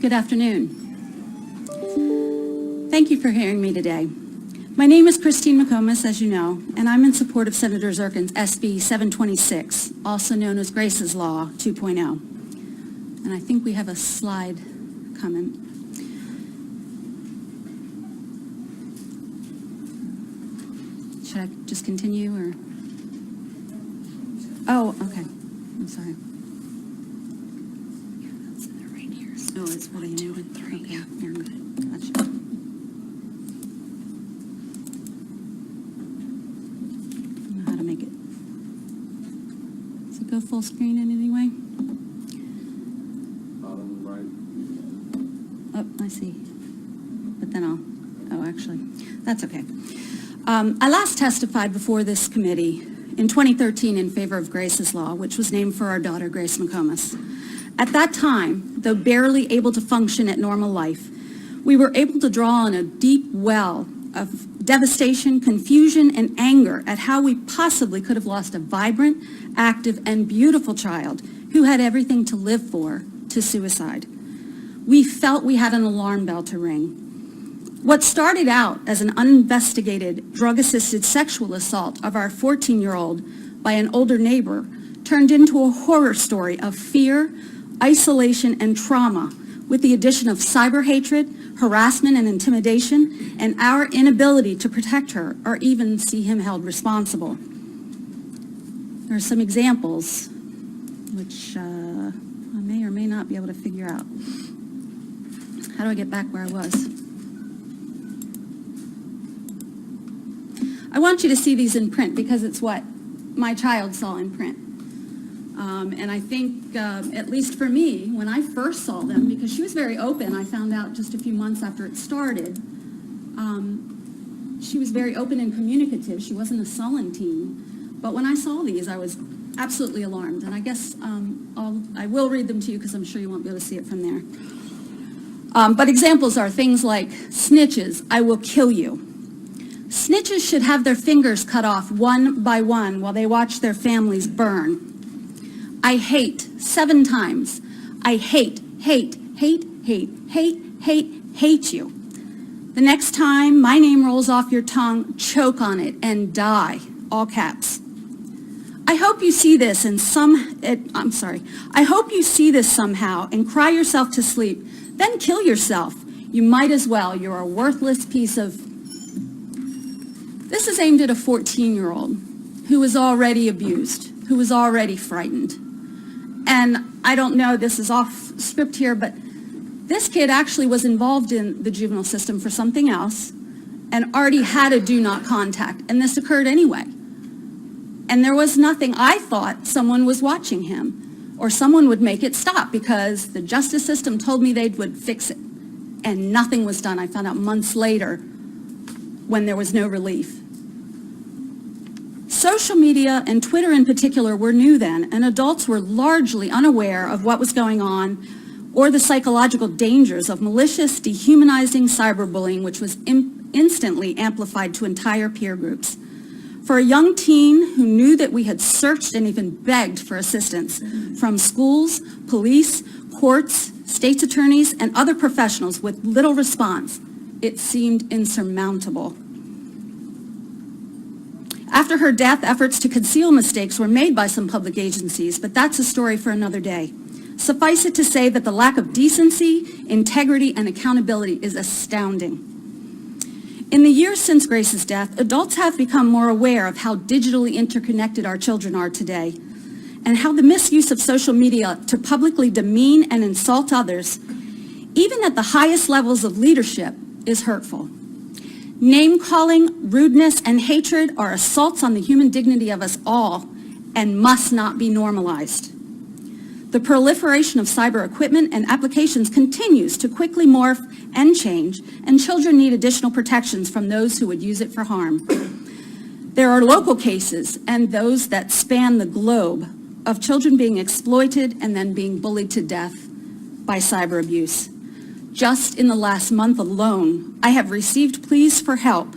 Good afternoon. Thank you for hearing me today. My name is Christine McComas, as you know, and I'm in support of Senator Zirkin's SB 726, also known as Grace's Law 2.0. And I think we have a slide coming. Should I just continue, or? Oh, okay. I'm sorry. Oh, it's what I knew. Okay, yeah, good. Gotcha. I don't know how to make it. Does it go full screen in any way? Bottom right. Oh, I see. But then oh, actually, that's okay. I last testified before this committee in 2013 in favor of Grace's Law, which was named for our daughter, Grace McComas. At that time, though barely able to function at normal life, we were able to draw on a deep well of devastation, confusion, and anger at how we possibly could have lost a vibrant, active, and beautiful child who had everything to live for to suicide. We felt we had an alarm bell to ring. What started out as an uninvestigated drug-assisted sexual assault of our 14-year-old by an older neighbor turned into a horror story of fear, isolation, and trauma, with the addition of cyber hatred, harassment, and intimidation, and our inability to protect her or even see him held responsible. There are some examples which I may or may not be able to figure out. How do I get back where I was? I want you to see these in print because it's what my child saw in print. And I think, at least for me, when I first saw them, because she was very open, I found out just a few months after it started, she was very open and communicative. She wasn't a sullen teen. But when I saw these, I was absolutely alarmed. And I guess I will read them to you because I'm sure you won't be able to see it from there. But examples are things like, snitches, I will kill you. Snitches should have their fingers cut off one by one while they watch their families burn. I hate 7 times. I hate, hate, hate, hate, hate, hate, hate you. The next time my name rolls off your tongue, choke on it and die, all caps. I hope you see this and I hope you see this somehow and cry yourself to sleep, then kill yourself. You might as well. You're a worthless piece of... This is aimed at a 14-year-old who was already abused, who was already frightened. And I don't know, this is off script here, but this kid actually was involved in the juvenile system for something else and already had a do not contact, and this occurred anyway. And there was nothing. I thought someone was watching him or someone would make it stop because the justice system told me they would fix it, and nothing was done. I found out months later when there was no relief. Social media, and Twitter in particular, were new then, and adults were largely unaware of what was going on or the psychological dangers of malicious, dehumanizing cyberbullying, which was instantly amplified to entire peer groups. For a young teen who knew that we had searched and even begged for assistance from schools, police, courts, state's attorneys, and other professionals with little response, it seemed insurmountable. After her death, efforts to conceal mistakes were made by some public agencies, but that's a story for another day. Suffice it to say that the lack of decency, integrity, and accountability is astounding. In the years since Grace's death, adults have become more aware of how digitally interconnected our children are today, and how the misuse of social media to publicly demean and insult others, even at the highest levels of leadership, is hurtful. Name-calling, rudeness, and hatred are assaults on the human dignity of us all and must not be normalized. The proliferation of cyber equipment and applications continues to quickly morph and change, and children need additional protections from those who would use it for harm. There are local cases and those that span the globe of children being exploited and then being bullied to death by cyber abuse. Just in the last month alone, I have received pleas for help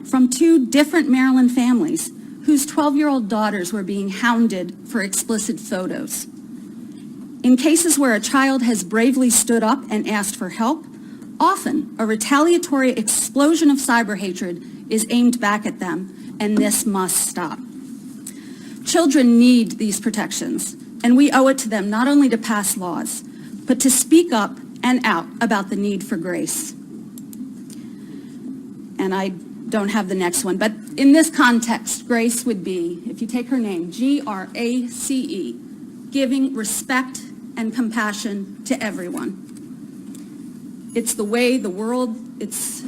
from 2 different Maryland families whose 12-year-old daughters were being hounded for explicit photos. In cases where a child has bravely stood up and asked for help, often a retaliatory explosion of cyber hatred is aimed back at them, and this must stop. Children need these protections, and we owe it to them not only to pass laws, but to speak up and out about the need for grace. And I don't have the next one, but in this context, grace would be, if you take her name, Grace, giving respect and compassion to everyone. It's the way the world, it's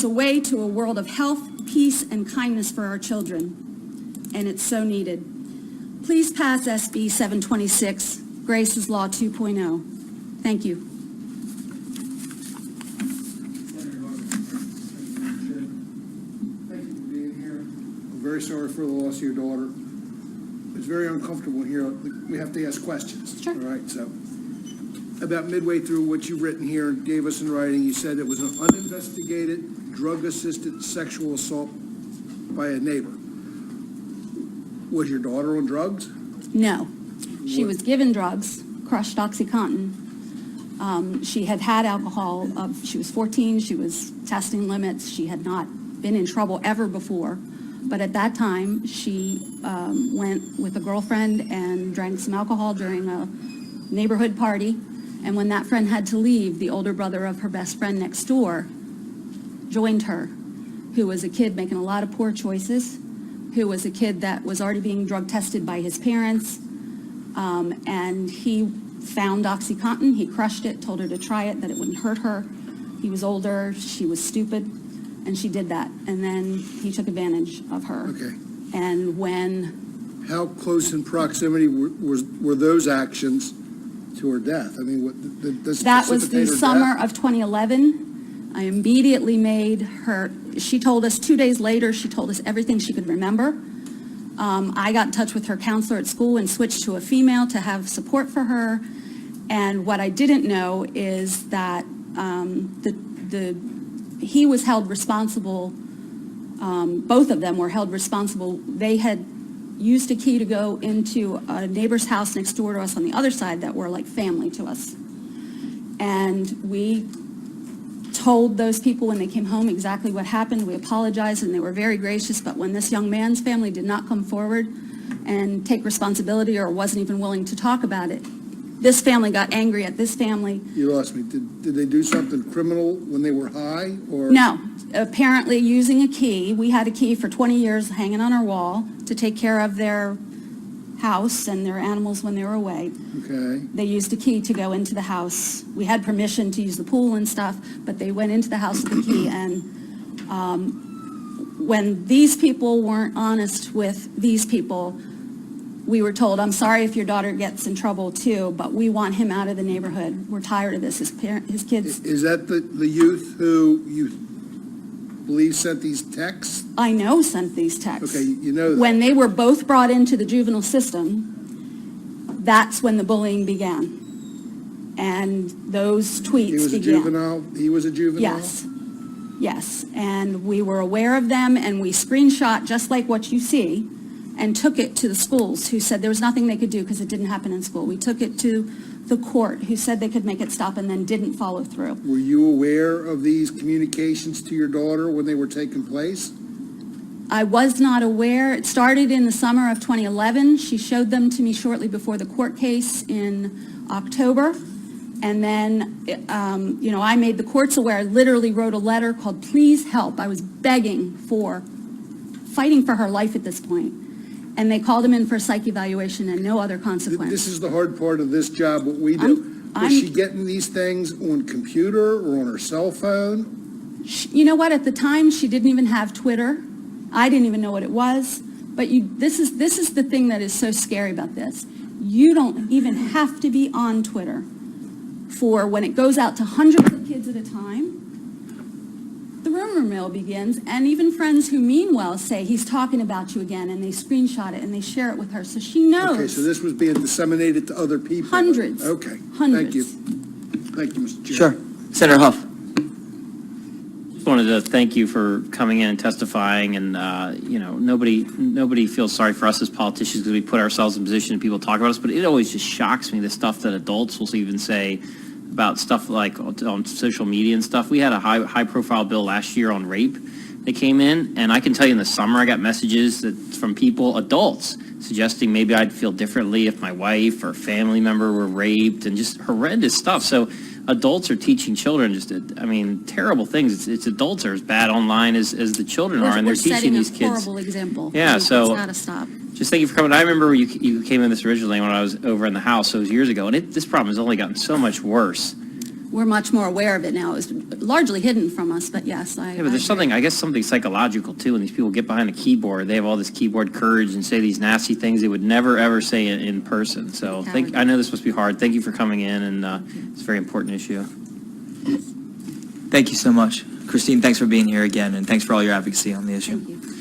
a way to a world of health, peace, and kindness for our children, and it's so needed. Please pass SB 726, Grace's Law 2.0. Thank you. Thank you for being here. I'm very sorry for the loss of your daughter. It's very uncomfortable here. We have to ask questions. Sure. All right, so about midway through what you've written here and gave us in writing, you said it was an uninvestigated, drug-assisted sexual assault by a neighbor. Was your daughter on drugs? No. She What? was given drugs, crushed OxyContin. She had had alcohol. She was 14. She was testing limits. She had not been in trouble ever before. But at that time, she went with a girlfriend and drank some alcohol during a neighborhood party. And when that friend had to leave, the older brother of her best friend next door joined her, who was a kid making a lot of poor choices, who was a kid that was already being drug tested by his parents. And he found OxyContin, he crushed it, told her to try it, that it wouldn't hurt her. He was older, she was stupid, and she did that. And then he took advantage of her. Okay. And when... How close in proximity were those actions to her death? I mean, what does That was the precipitate her summer death? of 2011. I immediately made her, she told us 2 days later, she told us everything she could remember. I got in touch with her counselor at school and switched to a female to have support for her. And what I didn't know is that he was held responsible, both of them were held responsible. They had used a key to go into a neighbor's house next door to us on the other side that were like family to us. And we told those people when they came home exactly what happened. We apologized, and they were very gracious, but when this young man's family did not come forward and take responsibility or wasn't even willing to talk about it, this family got angry at this family. You lost me. Did they do something criminal when they were high, or? No, apparently using a key. We had a key for 20 years hanging on our wall to take care of their house and their animals when they were away. Okay. They used a key to go into the house. We had permission to use the pool and stuff, but they went into the house with the key. And when these people weren't honest with these people, we were told, I'm sorry if your daughter gets in trouble too, but we want him out of the neighborhood. We're tired of this. His kids. Is that the youth who you believe sent these texts? I know sent these texts. Okay, you know that. When they were both brought into the juvenile system, that's when the bullying began. And those tweets He was a began. juvenile? He was a juvenile? Yes, yes. And we were aware of them, and we screenshot just like what you see and took it to the schools, who said there was nothing they could do because it didn't happen in school. We took it to the court, who said they could make it stop and then didn't follow through. Were you aware of these communications to your daughter when they were taking place? I was not aware. It started in the summer of 2011. She showed them to me shortly before the court case in October. And then, I made the courts aware. I literally wrote a letter called Please Help. I was fighting for her life at this point. And they called him in for a psych evaluation and no other consequence. This is the hard part of this job, what we do. Was she getting these things on computer or on her cell phone? You know what? At the time, she didn't even have Twitter. I didn't even know what it was. But this is the thing that is so scary about this. You don't even have to be on Twitter for when it goes out to hundreds of kids at a time. The rumor mill begins, and even friends who mean well say he's talking about you again, and they screenshot it and they share it with her, so she knows. Okay, so this was being disseminated to other people? Hundreds. Okay. Hundreds. Thank you. Thank you, Mr. Chair. Sure. Senator Huff. wanted to thank you for coming in and testifying, and, nobody feels sorry for us as politicians because we put ourselves in a position and people talk about us, but it always just shocks me, the stuff that adults will even say about stuff like on social media and stuff. We had a high-profile bill last year on rape that came in, and I can tell you in the summer I got messages from people, adults, suggesting maybe I'd feel differently if my wife or family member were raped, and just horrendous stuff. So adults are teaching children terrible things. It's adults are as bad online as the children are, and they're teaching these kids. We're setting a horrible example. Yeah, It's so got to stop. just thank you for coming. I remember you came in this originally when I was over in the house, so it was years ago, and this problem has only gotten so much worse. We're much more aware of it now. It was largely hidden from us, but yes, Yeah, but there's something psychological too. When these people get behind a keyboard, they have all this keyboard courage and say these nasty things they would never ever say in person. So I know this must be hard. Thank you for coming in, and it's a very important issue. Thank you so much. Christine, thanks for being here again, and thanks for all your advocacy on the issue. Thank you.